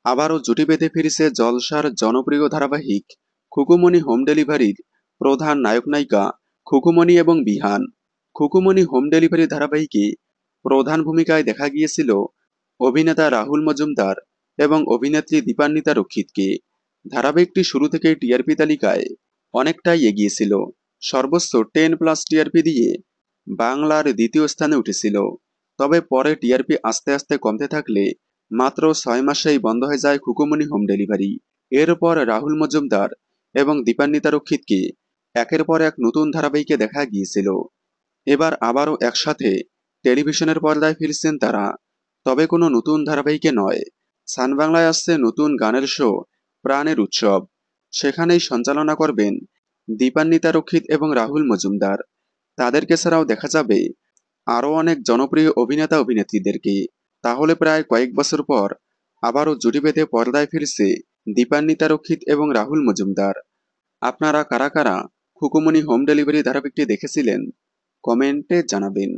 আবারও জুটি বেঁধে ফিরেছে জলসার জনপ্রিয় ধারাবাহিক খুকুমনি হোম ডেলিভারির প্রধান নায়ক নায়িকা খুকুমনি এবং বিহান। খুকুমনি হোম ডেলিভারি ধারাবাহিকে প্রধান ভূমিকায় দেখা গিয়েছিল অভিনেতা রাহুল মজুমদার এবং অভিনেত্রী দীপান্বিতা রক্ষিতকে। ধারাবাহিকটি শুরু থেকেই টিআরপি তালিকায় অনেকটাই এগিয়ে ছিল। সর্বোচ্চ 10+ টিআরপি দিয়ে বাংলার দ্বিতীয় স্থানে উঠেছিল। তবে পরে টিআরপি আস্তে আস্তে কমতে থাকলে মাত্র 6 মাসেই বন্ধ হয়ে যায় খুকুমনি হোম ডেলিভারি। এরপর রাহুল মজুমদার এবং দীপান্বিতা রক্ষিতকে একের পর এক নতুন ধারাবাহিকে দেখা গিয়েছিল। এবার আবারও একসাথে টেলিভিশনের পর্দায় ফিরছেন তারা, তবে কোনো নতুন ধারাবাহিকে নয়। সান বাংলায় আসছে নতুন গানের শো প্রাণের উৎসব। সেখানেই সঞ্চালনা করবেন দীপান্বিতা রক্ষিত এবং রাহুল মজুমদার। তাদেরকে ছাড়াও দেখা যাবে আরও অনেক জনপ্রিয় অভিনেতা অভিনেত্রীদেরকে। তাহলে প্রায় কয়েক বছর পর আবারও জুটি বেঁধে পর্দায় ফিরছে দীপান্বিতা রক্ষিত এবং রাহুল মজুমদার। আপনারা কারা কারা খুকুমনি হোম ডেলিভারি ধারাবাহিকটি দেখেছিলেন কমেন্টে জানাবেন।